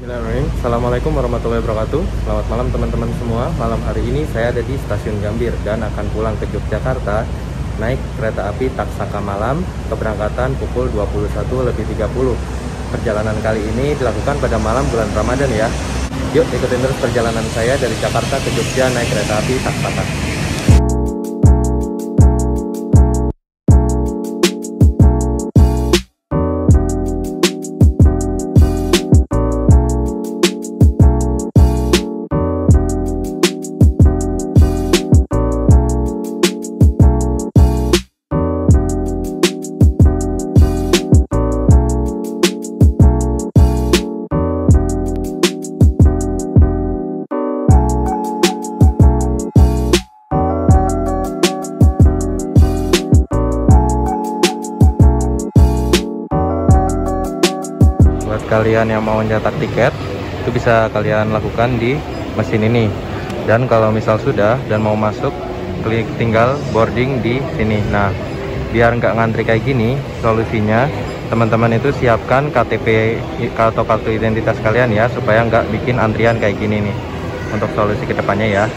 Bismillahirrahmanirrahim. Assalamualaikum warahmatullahi wabarakatuh. Selamat malam teman-teman semua. Malam hari ini saya ada di Stasiun Gambir dan akan pulang ke Yogyakarta naik kereta api Taksaka Malam, keberangkatan pukul 21.30. Perjalanan kali ini dilakukan pada malam bulan Ramadan ya. Yuk ikutin terus perjalanan saya dari Jakarta ke Jogja naik kereta api Taksaka. Kalian yang mau mencetak tiket itu bisa kalian lakukan di mesin ini, dan kalau misal sudah dan mau masuk, klik tinggal boarding di sini. Nah, biar nggak ngantri kayak gini, solusinya teman-teman itu siapkan KTP atau kartu identitas kalian ya, supaya nggak bikin antrian kayak gini nih, untuk solusi kedepannya ya.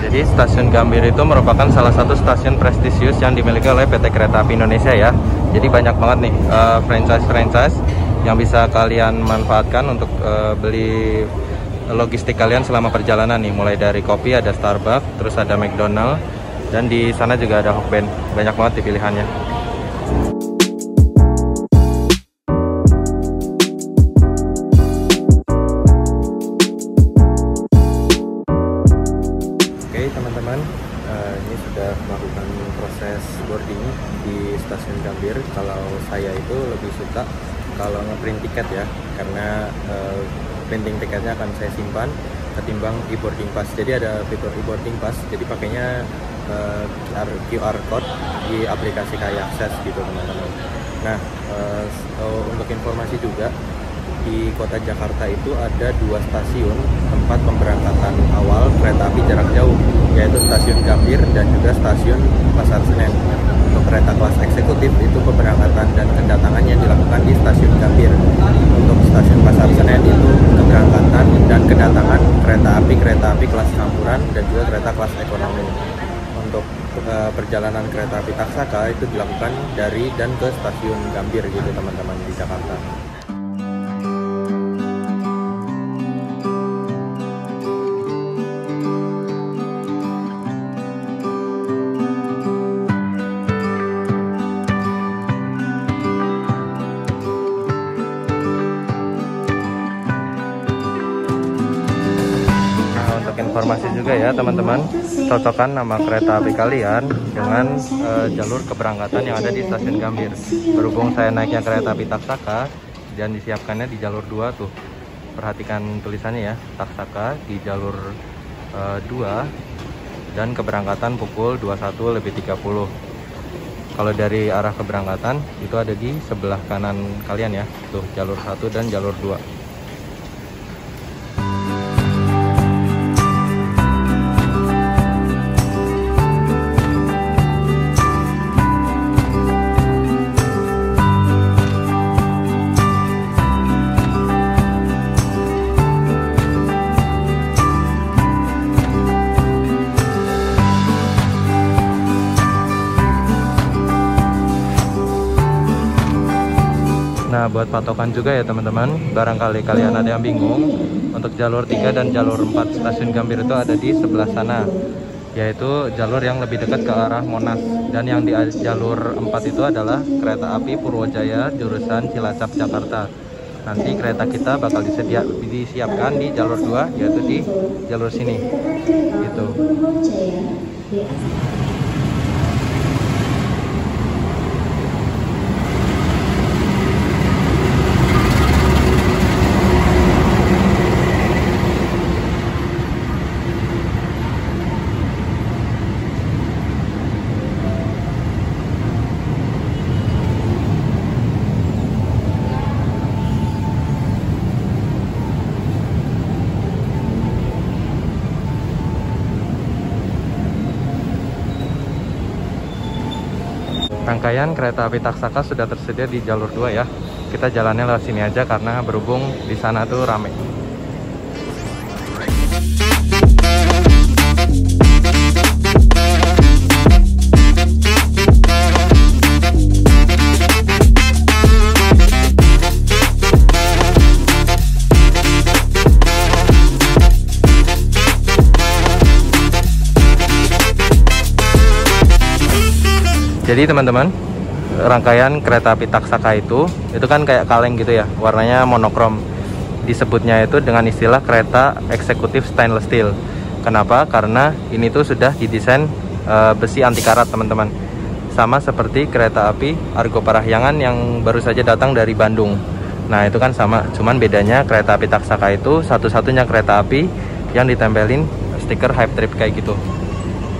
Jadi Stasiun Gambir itu merupakan salah satu stasiun prestisius yang dimiliki oleh PT Kereta Api Indonesia ya. Jadi banyak banget nih franchise yang bisa kalian manfaatkan untuk beli logistik kalian selama perjalanan nih. Mulai dari kopi ada Starbucks, terus ada McDonald, dan di sana juga ada Hokben. Banyak banget di pilihannya. Oke teman-teman, ini sudah melakukan proses boarding di Stasiun Gambir. Kalau saya itu lebih suka kalau ngeprint tiket ya, karena printing tiketnya akan saya simpan ketimbang e-boarding pass. Jadi ada fitur e-boarding pass, jadi pakainya QR code di aplikasi kayak Akses gitu teman-teman. Nah, untuk informasi juga, di kota Jakarta itu ada 2 stasiun tempat pemberangkatan awal kereta api jarak jauh, yaitu Stasiun Gambir dan juga Stasiun Pasar Senen. Untuk kereta kelas eksekutif itu pemberangkatan dan kedatangannya dilakukan di Stasiun Gambir. Untuk Stasiun Pasar Senen itu keberangkatan dan kedatangan kereta api kelas campuran dan juga kereta kelas ekonomi. Untuk perjalanan kereta api Taksaka itu dilakukan dari dan ke Stasiun Gambir gitu teman-teman di Jakarta. Informasi juga ya teman-teman, cocokkan nama kereta api kalian dengan jalur keberangkatan yang ada di Stasiun Gambir. Berhubung saya naiknya kereta api Taksaka dan disiapkannya di jalur 2 tuh, perhatikan tulisannya ya, Taksaka di jalur 2 dan keberangkatan pukul 21.30. Kalau dari arah keberangkatan itu ada di sebelah kanan kalian ya, tuh jalur 1 dan jalur 2. Nah, buat patokan juga ya teman-teman, barangkali kalian ada yang bingung, untuk jalur 3 dan jalur 4 Stasiun Gambir itu ada di sebelah sana, yaitu jalur yang lebih dekat ke arah Monas. Dan yang di jalur 4 itu adalah kereta api Purwojaya jurusan Cilacap Jakarta. Nanti kereta kita bakal disiapkan di jalur 2, yaitu di jalur sini gitu. Rangkaian kereta api Taksaka sudah tersedia di jalur 2 ya. Kita jalannya lewat sini aja karena berhubung di sana tuh rame. Jadi teman-teman, rangkaian kereta api Taksaka itu kan kayak kaleng gitu ya, warnanya monokrom. Disebutnya itu dengan istilah kereta eksekutif stainless steel. Kenapa? Karena ini tuh sudah didesain besi anti karat teman-teman. Sama seperti kereta api Argo Parahyangan yang baru saja datang dari Bandung. Nah itu kan sama, cuman bedanya kereta api Taksaka itu satu-satunya kereta api yang ditempelin stiker Hype Trip kayak gitu.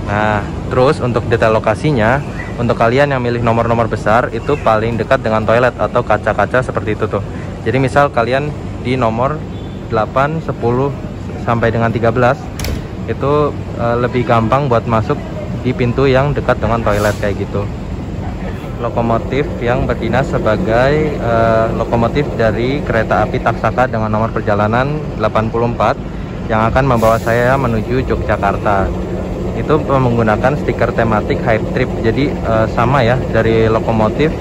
Nah terus untuk detail lokasinya, untuk kalian yang milih nomor-nomor besar itu paling dekat dengan toilet atau kaca-kaca seperti itu tuh. Jadi misal kalian di nomor 8, 10 sampai dengan 13 itu lebih gampang buat masuk di pintu yang dekat dengan toilet kayak gitu. Lokomotif yang berdinas sebagai lokomotif dari kereta api Taksaka dengan nomor perjalanan 84 yang akan membawa saya menuju Yogyakarta. Itu menggunakan stiker tematik Hype Trip. Jadi sama ya, dari lokomotif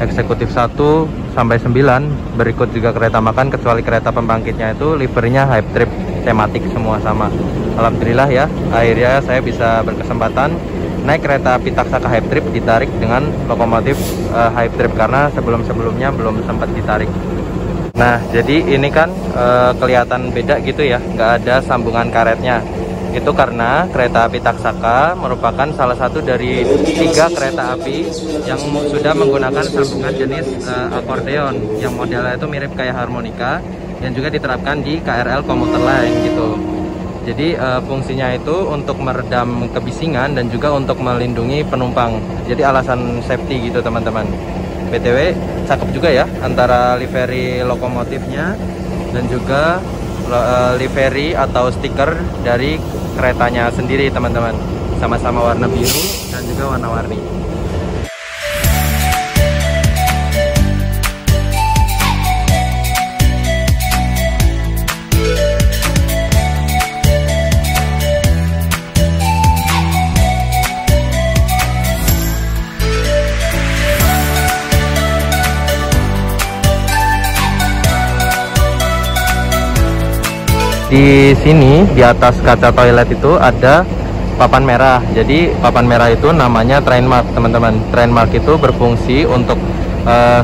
eksekutif 1 sampai 9, berikut juga kereta makan, kecuali kereta pembangkitnya itu liverinya Hype Trip tematik semua sama. Alhamdulillah ya, akhirnya saya bisa berkesempatan naik kereta api Taksaka Hype Trip ditarik dengan lokomotif Hype Trip, karena sebelum-sebelumnya belum sempat ditarik. Nah jadi ini kan kelihatan beda gitu ya, nggak ada sambungan karetnya. Itu karena kereta api Taksaka merupakan salah satu dari 3 kereta api yang sudah menggunakan sambungan jenis akordeon yang modelnya itu mirip kayak harmonika, yang juga diterapkan di KRL komuter lain gitu. Jadi fungsinya itu untuk meredam kebisingan dan juga untuk melindungi penumpang. Jadi alasan safety gitu teman-teman. BTW cakep juga ya antara livery lokomotifnya dan juga livery atau stiker dari keretanya sendiri teman-teman, sama-sama warna biru dan juga warna-warni. Di sini di atas kaca toilet itu ada papan merah. Jadi papan merah itu namanya train mark teman-teman. Train mark itu berfungsi untuk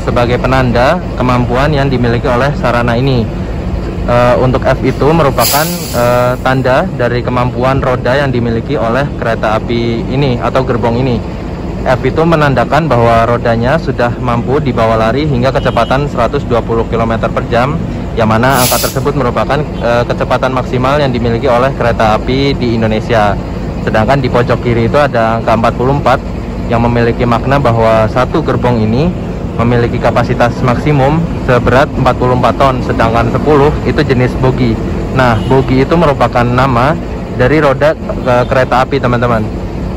sebagai penanda kemampuan yang dimiliki oleh sarana ini. Untuk F itu merupakan tanda dari kemampuan roda yang dimiliki oleh kereta api ini atau gerbong ini. F itu menandakan bahwa rodanya sudah mampu dibawa lari hingga kecepatan 120 km per jam, yang mana angka tersebut merupakan kecepatan maksimal yang dimiliki oleh kereta api di Indonesia. Sedangkan di pojok kiri itu ada angka 44 yang memiliki makna bahwa satu gerbong ini memiliki kapasitas maksimum seberat 44 ton, sedangkan 10 itu jenis bogi. Nah, bogi itu merupakan nama dari roda kereta api teman-teman.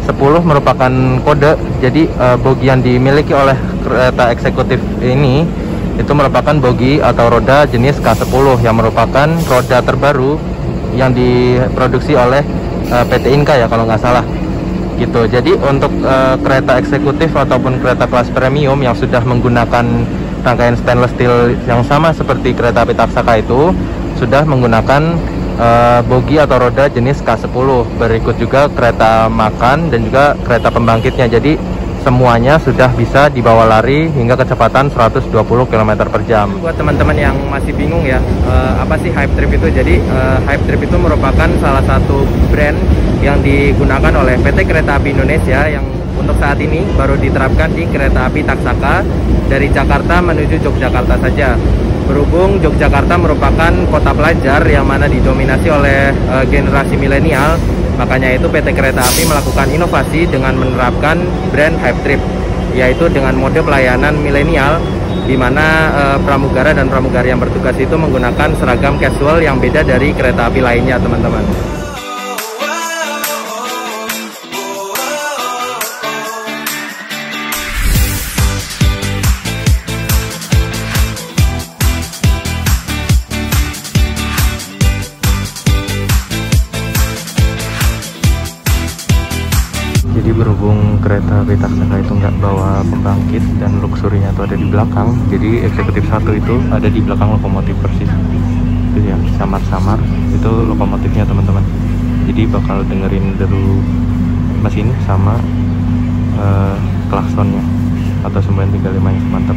10 merupakan kode, jadi bogi yang dimiliki oleh kereta eksekutif ini itu merupakan bogi atau roda jenis K10 yang merupakan roda terbaru yang diproduksi oleh PT Inka ya kalau nggak salah gitu. Jadi untuk kereta eksekutif ataupun kereta kelas premium yang sudah menggunakan rangkaian stainless steel yang sama seperti kereta api Taksaka itu sudah menggunakan bogi atau roda jenis K10. Berikut juga kereta makan dan juga kereta pembangkitnya. Jadi semuanya sudah bisa dibawa lari hingga kecepatan 120 km per jam. Buat teman-teman yang masih bingung ya, apa sih Hype Trip itu? Jadi Hype Trip itu merupakan salah satu brand yang digunakan oleh PT Kereta Api Indonesia yang untuk saat ini baru diterapkan di kereta api Taksaka dari Jakarta menuju Yogyakarta saja. Berhubung Yogyakarta merupakan kota pelajar yang mana didominasi oleh generasi milenial, makanya itu PT Kereta Api melakukan inovasi dengan menerapkan brand Hype Trip, yaitu dengan mode pelayanan milenial, di mana pramugara dan pramugari yang bertugas itu menggunakan seragam casual yang beda dari kereta api lainnya teman-teman. Jadi berhubung kereta api Taksaka itu nggak bawa pembangkit dan luxurinya itu ada di belakang, jadi eksekutif 1 itu ada di belakang lokomotif persis. Itu ya, samar-samar itu lokomotifnya teman-teman. Jadi bakal dengerin deru mesin sama klaksonnya atau 935 yang mantap.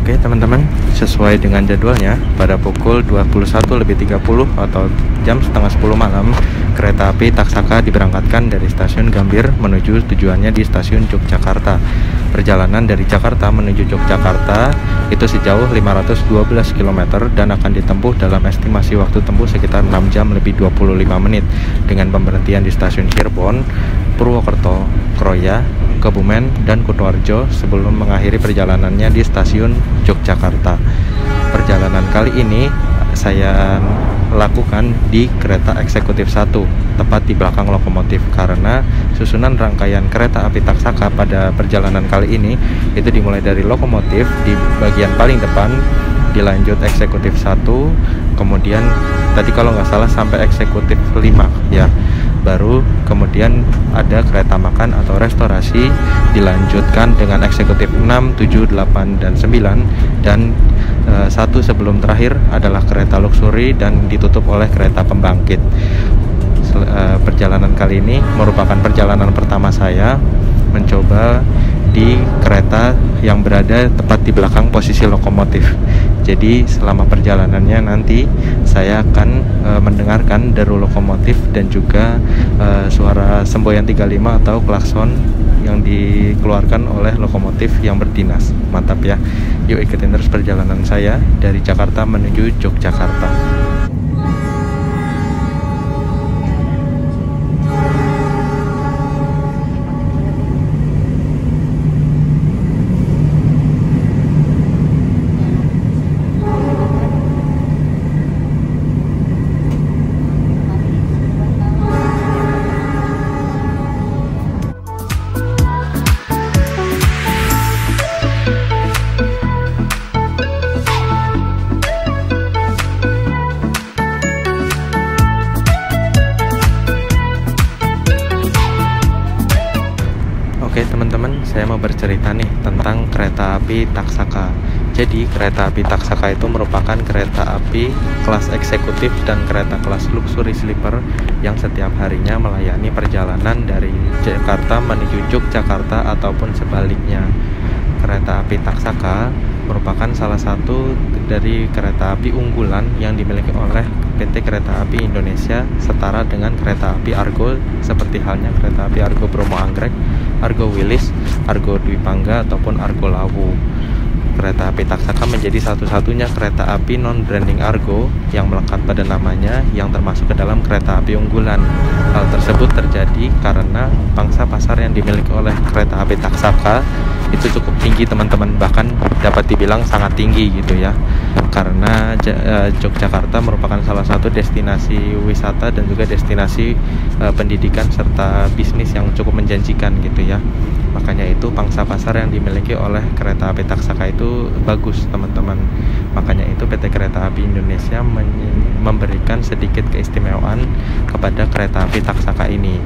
Oke teman-teman, sesuai dengan jadwalnya pada pukul 21.30 atau jam setengah 10 malam, kereta api Taksaka diberangkatkan dari stasiun Gambir menuju tujuannya di stasiun Yogyakarta. Perjalanan dari Jakarta menuju Yogyakarta itu sejauh 512 km dan akan ditempuh dalam estimasi waktu tempuh sekitar 6 jam lebih 25 menit dengan pemberhentian di stasiun Cirebon, Purwokerto, Kroya, Kebumen, dan Kutoarjo sebelum mengakhiri perjalanannya di stasiun Yogyakarta. Perjalanan kali ini saya lakukan di kereta eksekutif 1, tepat di belakang lokomotif, karena susunan rangkaian kereta api Taksaka pada perjalanan kali ini itu dimulai dari lokomotif di bagian paling depan, dilanjut eksekutif 1, kemudian tadi kalau nggak salah sampai eksekutif 5 ya, baru kemudian ada kereta makan atau restorasi, dilanjutkan dengan eksekutif 6, 7, 8, dan 9, dan satu sebelum terakhir adalah kereta luxury dan ditutup oleh kereta pembangkit. Perjalanan kali ini merupakan perjalanan pertama saya mencoba di kereta yang berada tepat di belakang posisi lokomotif. Jadi selama perjalanannya nanti saya akan mendengarkan deru lokomotif dan juga suara semboyan 35 atau klakson yang dikeluarkan oleh lokomotif yang berdinas. Mantap ya. Yuk ikutin terus perjalanan saya dari Jakarta menuju Yogyakarta. Oke teman-teman, saya mau bercerita nih tentang kereta api Taksaka. Jadi kereta api Taksaka itu merupakan kereta api kelas eksekutif dan kereta kelas luxury sleeper yang setiap harinya melayani perjalanan dari Jakarta menuju Yogyakarta ataupun sebaliknya. Kereta api Taksaka merupakan salah satu dari kereta api unggulan yang dimiliki oleh PT Kereta Api Indonesia, setara dengan kereta api Argo seperti halnya kereta api Argo Bromo Anggrek, Argo Wilis, Argo Dwi Pangga, ataupun Argo Lawu. Kereta api Taksaka menjadi satu-satunya kereta api non-branding Argo yang melekat pada namanya yang termasuk ke dalam kereta api unggulan. Hal tersebut terjadi karena pangsa pasar yang dimiliki oleh kereta api Taksaka itu cukup tinggi teman-teman, bahkan dapat dibilang sangat tinggi gitu ya, karena Yogyakarta merupakan salah satu destinasi wisata dan juga destinasi pendidikan serta bisnis yang cukup menjanjikan gitu ya. Makanya itu pangsa pasar yang dimiliki oleh kereta api Taksaka itu bagus teman-teman. Makanya itu PT Kereta Api Indonesia memberikan sedikit keistimewaan kepada kereta api Taksaka ini.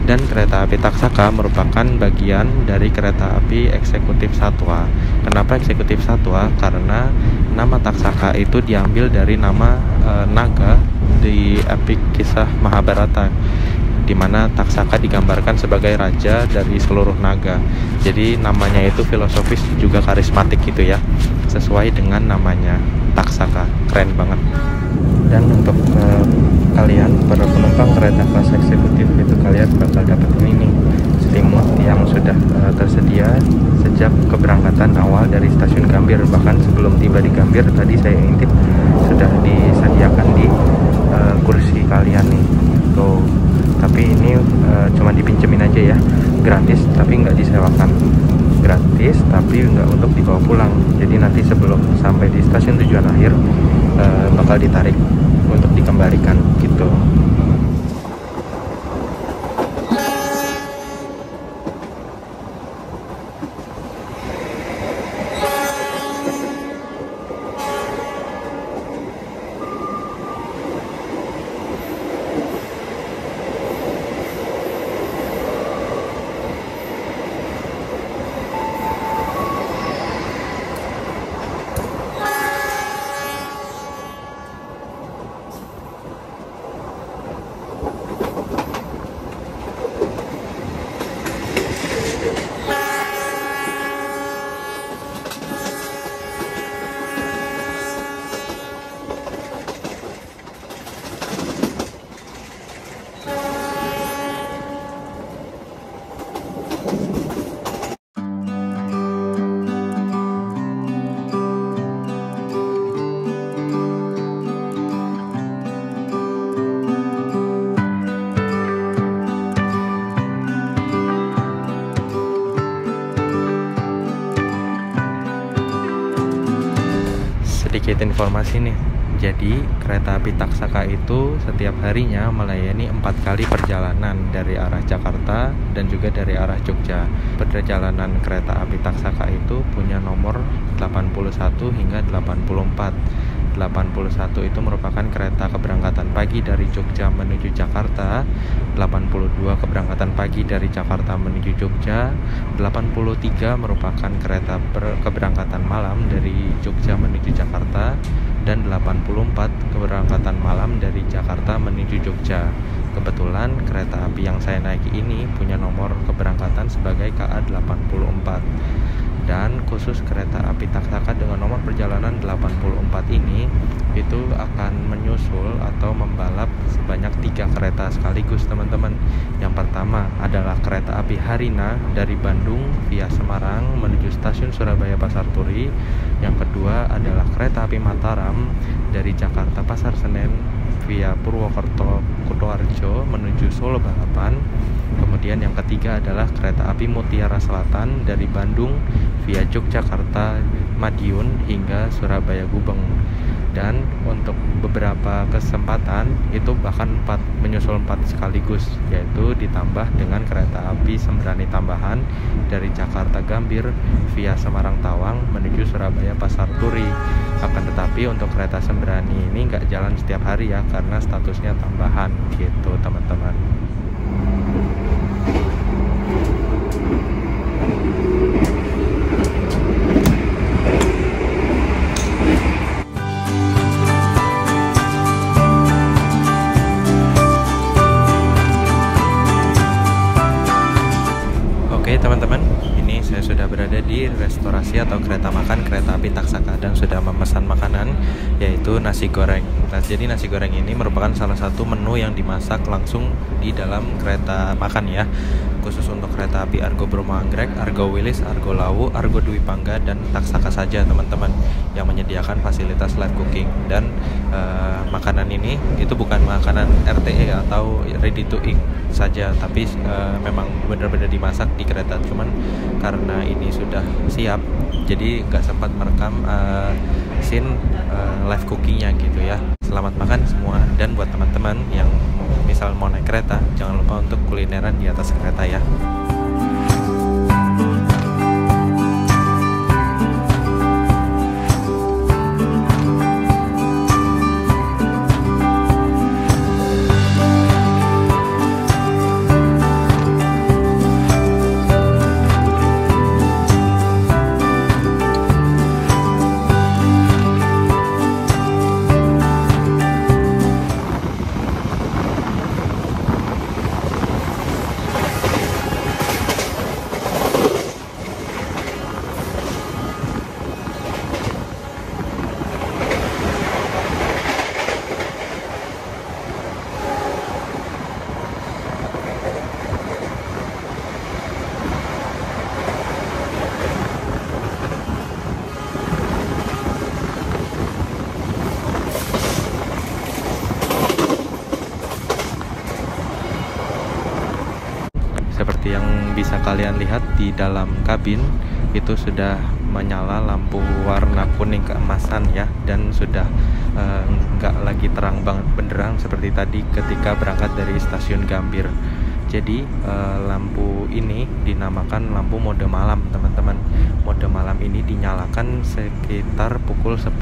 Dan kereta api Taksaka merupakan bagian dari kereta api eksekutif satwa. Kenapa eksekutif satwa? Karena nama Taksaka itu diambil dari nama naga di epik kisah Mahabharata. di mana Taksaka digambarkan sebagai raja dari seluruh naga. Jadi namanya itu filosofis juga karismatik gitu ya, sesuai dengan namanya Taksaka. Keren banget. Dan untuk kalian para penumpang kereta kelas eksekutif itu, kalian bakal dapat ini nih, selimut yang sudah tersedia sejak keberangkatan awal dari stasiun Gambir. Bahkan sebelum tiba di Gambir tadi saya intip sudah disediakan di kursi kalian nih tuh. Tapi ini cuma dipinjemin aja ya, gratis tapi nggak disewakan. Gratis tapi nggak untuk dibawa pulang. Jadi nanti sebelum sampai di stasiun tujuan akhir bakal ditarik untuk dikembalikan gitu. Sedikit informasi nih, jadi kereta api Taksaka itu setiap harinya melayani 4 kali perjalanan dari arah Jakarta dan juga dari arah Jogja. Perjalanan kereta api Taksaka itu punya nomor 81 hingga 84. 81 itu merupakan kereta keberangkatan pagi dari Jogja menuju Jakarta, 82 keberangkatan pagi dari Jakarta menuju Jogja, 83 merupakan kereta keberangkatan malam dari Jogja menuju Jakarta, dan 84 keberangkatan malam dari Jakarta menuju Jogja. Kebetulan kereta api yang saya naiki ini punya nomor keberangkatan sebagai KA84. Dan khusus kereta api Taksaka dengan nomor perjalanan 84 ini itu akan menyusul atau membalap sebanyak 3 kereta sekaligus, teman-teman. Yang pertama adalah kereta api Harina dari Bandung via Semarang menuju stasiun Surabaya Pasar Turi. Yang kedua adalah kereta api Mataram dari Jakarta Pasar Senen via Purwokerto Kutoarjo menuju Solo Balapan. Kemudian yang ketiga adalah kereta api Mutiara Selatan dari Bandung via Yogyakarta Madiun hingga Surabaya Gubeng. Dan untuk beberapa kesempatan itu bahkan menyusul 4 sekaligus, yaitu ditambah dengan kereta api Sembrani tambahan dari Jakarta Gambir via Semarang Tawang menuju Surabaya Pasar Turi. Akan tetapi untuk kereta Sembrani ini nggak jalan setiap hari ya, karena statusnya tambahan gitu, teman-teman. Oke teman-teman, ini saya sudah berada di restorasi atau kereta makan kereta api Taksaka dan sudah memesan makanan, yaitu nasi goreng. Nah, jadi nasi goreng ini merupakan salah satu menu yang dimasak langsung di dalam kereta makan ya. Khusus untuk kereta api Argo Bromo Anggrek, Argo Wilis, Argo Lawu, Argo Dwi Pangga, dan Taksaka saja teman-teman yang menyediakan fasilitas live cooking. Dan makanan ini itu bukan makanan RTE atau ready to eat saja, tapi memang benar-benar dimasak di kereta. Cuman karena ini sudah siap, jadi nggak sempat merekam scene live cookingnya gitu ya. Selamat makan semua, dan buat teman-teman yang misal mau naik kereta, jangan lupa untuk kulineran di atas kereta ya. seperti yang bisa kalian lihat di dalam kabin itu sudah menyala lampu warna kuning keemasan ya, dan sudah nggak lagi terang banget benderang seperti tadi ketika berangkat dari stasiun Gambir. Jadi lampu ini dinamakan lampu mode malam, teman-teman. Mode malam ini dinyalakan sekitar pukul 10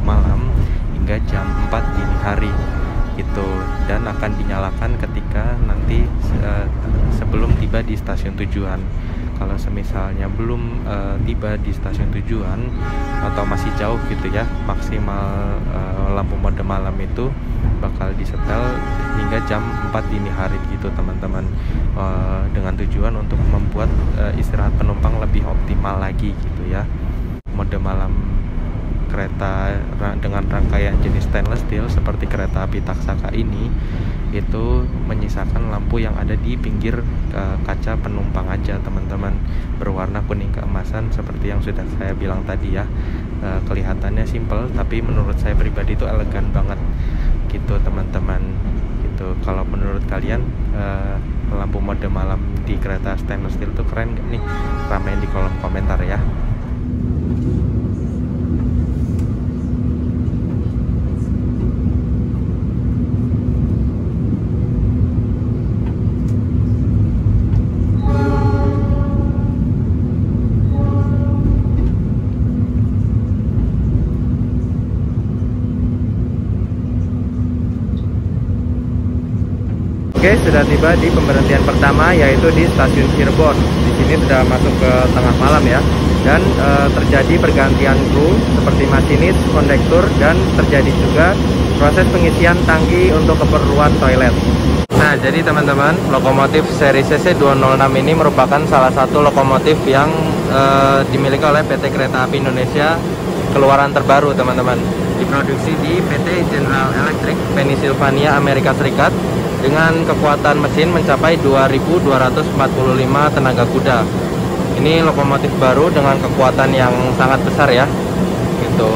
malam hingga jam 4 dini hari gitu, dan akan dinyalakan ketika nanti sebelum tiba di stasiun tujuan. Kalau semisalnya belum tiba di stasiun tujuan atau masih jauh gitu ya, maksimal lampu mode malam itu bakal disetel hingga jam 4 dini hari gitu, teman-teman, dengan tujuan untuk membuat istirahat penumpang lebih optimal lagi gitu ya. Mode malam kereta dengan rangkaian jenis stainless steel seperti kereta api Taksaka ini itu menyisakan lampu yang ada di pinggir kaca penumpang aja, teman-teman, berwarna kuning keemasan seperti yang sudah saya bilang tadi ya. Kelihatannya simple, tapi menurut saya pribadi itu elegan banget gitu, teman-teman. Gitu. Kalau menurut kalian lampu mode malam di kereta stainless steel itu keren gak nih? Ramein di kolom komentar ya. Oke, sudah tiba di pemberhentian pertama, yaitu di stasiun Cirebon. Di sini sudah masuk ke tengah malam ya, dan terjadi pergantian kru seperti masinis, kondektur, dan terjadi juga proses pengisian tangki untuk keperluan toilet. Nah, jadi teman-teman, lokomotif seri CC206 ini merupakan salah satu lokomotif yang dimiliki oleh PT Kereta Api Indonesia keluaran terbaru, teman-teman. Diproduksi di PT General Electric Pennsylvania, Amerika Serikat, dengan kekuatan mesin mencapai 2.245 tenaga kuda. Ini lokomotif baru dengan kekuatan yang sangat besar ya, gitu.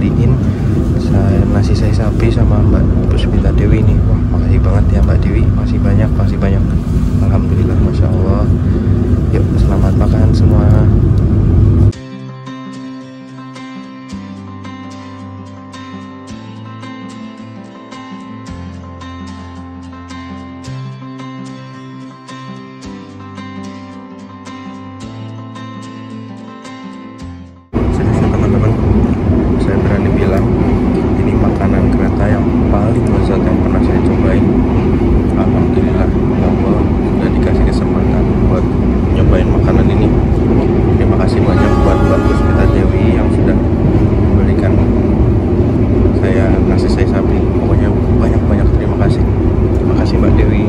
beliin nasi sei sapi sama Mbak Puspita Dewi nih. Wah, makasih banget ya Mbak Dewi, masih banyak. Alhamdulillah, Masya Allah. Yuk, selamat makan semua. Teman-teman, saya berani bilang ini makanan kereta yang paling lezat yang pernah saya cobain. Alhamdulillah, ya Allah, sudah dikasih kesempatan buat nyobain makanan ini. Terima kasih banyak buat Mbak Puspita Dewi yang sudah memberikan saya nasi sei sapi. Pokoknya banyak terima kasih. Terima kasih Mbak Dewi.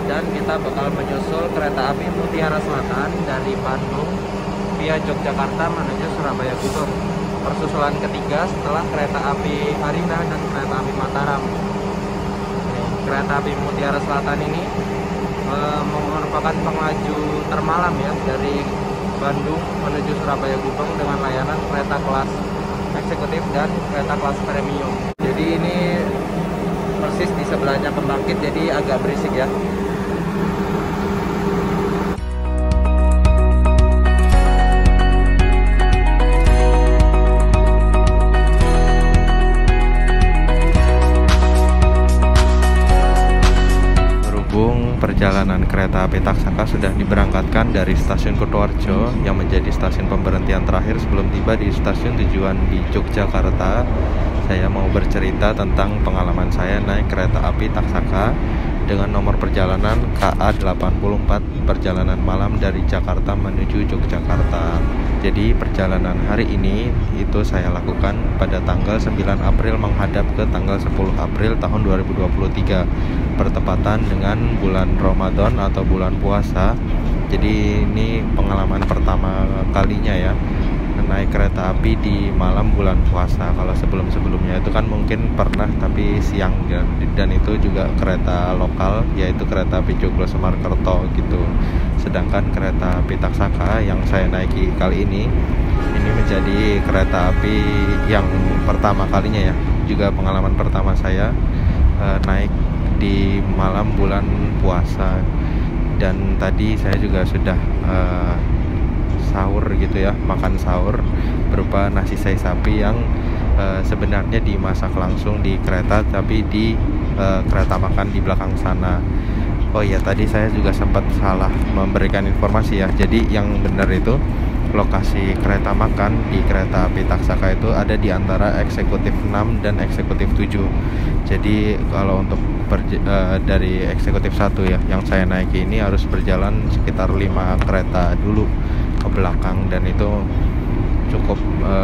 Dan kita bakal menyusul kereta api Mutiara Selatan dari Bandung via Yogyakarta menuju Surabaya Gubeng. Persusulan ketiga setelah kereta api Farida dan kereta api Mataram. Kereta api Mutiara Selatan ini merupakan pengelaju termalam ya dari Bandung menuju Surabaya Gubeng dengan layanan kereta kelas eksekutif dan kereta kelas premium. Jadi ini persis di sebelahnya pembangkit, jadi agak berisik ya. Perjalanan kereta api Taksaka sudah diberangkatkan dari stasiun Kutoarjo yang menjadi stasiun pemberhentian terakhir sebelum tiba di stasiun tujuan di Yogyakarta. Saya mau bercerita tentang pengalaman saya naik kereta api Taksaka dengan nomor perjalanan KA84 perjalanan malam dari Jakarta menuju Yogyakarta. Jadi perjalanan hari ini itu saya lakukan pada tanggal 9 April menghadap ke tanggal 10 April tahun 2023, bertepatan dengan bulan Ramadan atau bulan puasa. Jadi ini pengalaman pertama kalinya ya naik kereta api di malam bulan puasa. Kalau sebelum-sebelumnya itu kan mungkin pernah tapi siang dan itu juga kereta lokal, yaitu kereta api Joglo Semarkerto gitu. Sedangkan kereta api Taksaka yang saya naiki kali ini menjadi kereta api yang pertama kalinya ya, juga pengalaman pertama saya naik di malam bulan puasa. Dan tadi saya juga sudah sahur gitu ya, makan sahur berupa nasi sei sapi yang sebenarnya dimasak langsung di kereta, tapi di kereta makan di belakang sana. Oh iya, tadi saya juga sempat salah memberikan informasi ya. Jadi yang benar itu lokasi kereta makan di kereta api Taksaka itu ada di antara eksekutif 6 dan eksekutif 7. Jadi kalau untuk dari eksekutif 1 ya yang saya naiki ini harus berjalan sekitar 5 kereta dulu ke belakang, dan itu cukup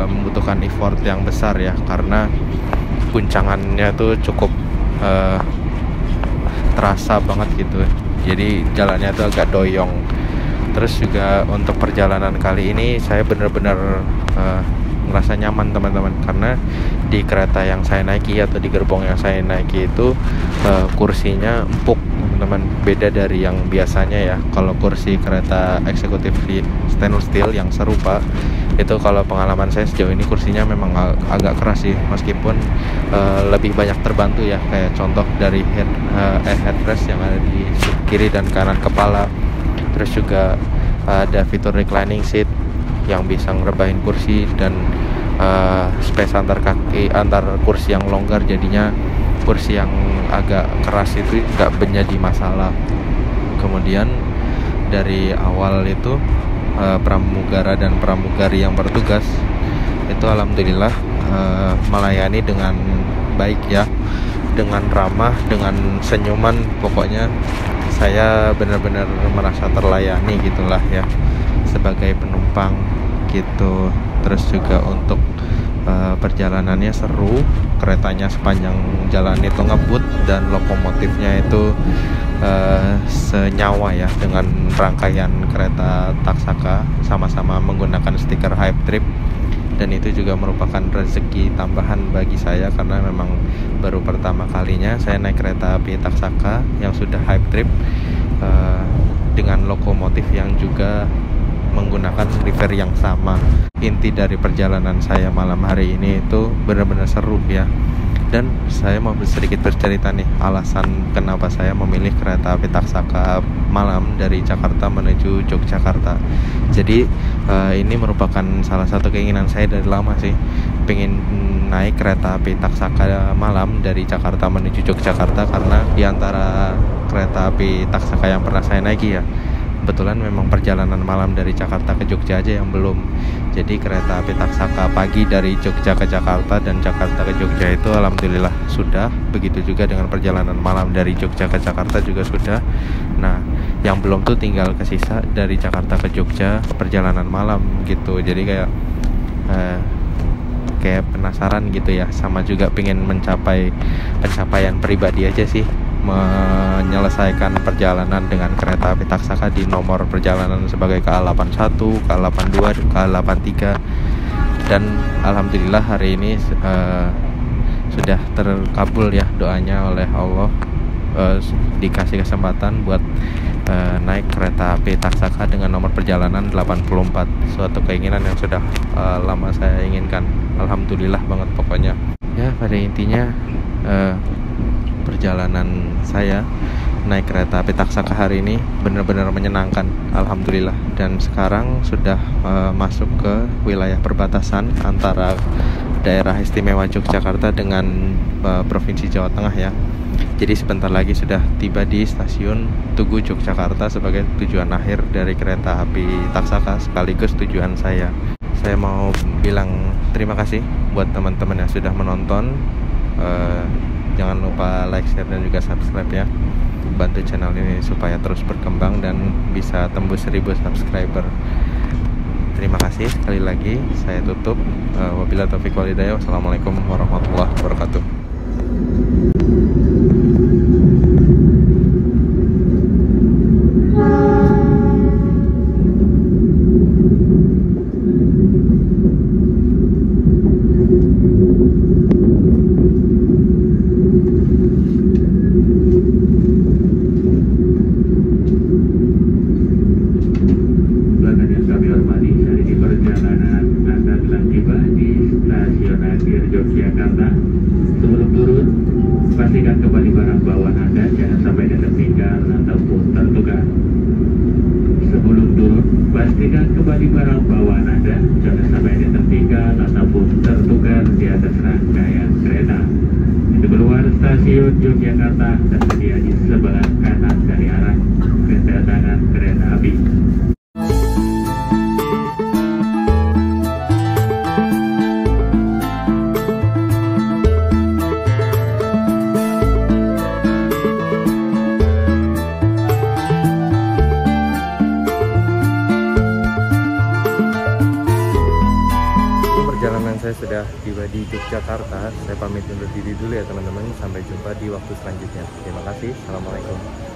membutuhkan effort yang besar ya, karena guncangannya tuh cukup terasa banget gitu. Jadi jalannya tuh agak doyong. Terus juga untuk perjalanan kali ini saya benar-benar ngerasa nyaman teman-teman, karena di kereta yang saya naiki atau di gerbong yang saya naiki itu kursinya empuk teman-teman, beda dari yang biasanya ya. Kalau kursi kereta eksekutif stainless steel yang serupa itu, kalau pengalaman saya sejauh ini kursinya memang agak keras sih, meskipun lebih banyak terbantu ya, kayak contoh dari headrest yang ada di kiri dan kanan kepala. Terus juga ada fitur reclining seat yang bisa ngerebahin kursi, dan space antar kursi yang longgar, jadinya kursi yang agak keras itu nggak menjadi masalah. Kemudian dari awal itu pramugara dan pramugari yang bertugas itu alhamdulillah melayani dengan baik ya, dengan ramah, dengan senyuman. Pokoknya saya benar-benar merasa terlayani gitulah ya sebagai penumpang gitu. Terus juga untuk perjalanannya seru, keretanya sepanjang jalan itu ngebut, dan lokomotifnya itu senyawa ya dengan rangkaian kereta Taksaka, sama-sama menggunakan stiker Hype Trip, dan itu juga merupakan rezeki tambahan bagi saya karena memang baru pertama kalinya saya naik kereta api Taksaka yang sudah Hype Trip dengan lokomotif yang juga menggunakan river yang sama. Inti dari perjalanan saya malam hari ini itu benar-benar seru ya. Dan saya mau sedikit bercerita nih alasan kenapa saya memilih kereta api Taksaka malam dari Jakarta menuju Yogyakarta. Jadi ini merupakan salah satu keinginan saya dari lama sih, pengen naik kereta api Taksaka malam dari Jakarta menuju Yogyakarta, karena di antara kereta api Taksaka yang pernah saya naiki ya, kebetulan memang perjalanan malam dari Jakarta ke Jogja aja yang belum. Jadi kereta api Taksaka pagi dari Jogja ke Jakarta dan Jakarta ke Jogja itu alhamdulillah sudah. Begitu juga dengan perjalanan malam dari Jogja ke Jakarta juga sudah. Nah, yang belum tuh tinggal ke sisa dari Jakarta ke Jogja perjalanan malam gitu. Jadi kayak penasaran gitu ya, sama juga pengen mencapai pencapaian pribadi aja sih, menyelesaikan perjalanan dengan kereta api Taksaka di nomor perjalanan sebagai KA81, KA82, KA83, dan alhamdulillah hari ini sudah terkabul ya doanya oleh Allah, dikasih kesempatan buat naik kereta api Taksaka dengan nomor perjalanan 84, suatu keinginan yang sudah lama saya inginkan. Alhamdulillah banget pokoknya ya. Pada intinya perjalanan saya naik kereta api Taksaka hari ini benar-benar menyenangkan, alhamdulillah. Dan sekarang sudah masuk ke wilayah perbatasan antara daerah istimewa Yogyakarta dengan provinsi Jawa Tengah ya. Jadi sebentar lagi sudah tiba di stasiun Tugu Yogyakarta sebagai tujuan akhir dari kereta api Taksaka, sekaligus tujuan saya. Saya mau bilang terima kasih buat teman-teman yang sudah menonton. Jangan lupa like, share, dan juga subscribe ya. Bantu channel ini supaya terus berkembang dan bisa tembus 1000 subscriber. Terima kasih sekali lagi. Saya tutup. Wabillahi taufiq wal hidayah. Wassalamualaikum warahmatullahi wabarakatuh. Yogyakarta. Sebelum turun, pastikan kembali barang bawaan Anda, jangan sampai ada tertinggal ataupun tertukar. Sebelum turun, pastikan kembali barang bawaan Anda, jangan sampai ada tertinggal ataupun tertukar di atas rangkaian kereta. Itu keluar stasiun Yogyakarta, tersedia di sebelah kanan dari arah kedatangan kereta api. Perjalanan saya sudah tiba di Yogyakarta. Saya pamit undur diri dulu ya teman-teman. Sampai jumpa di waktu selanjutnya. Terima kasih. Assalamualaikum.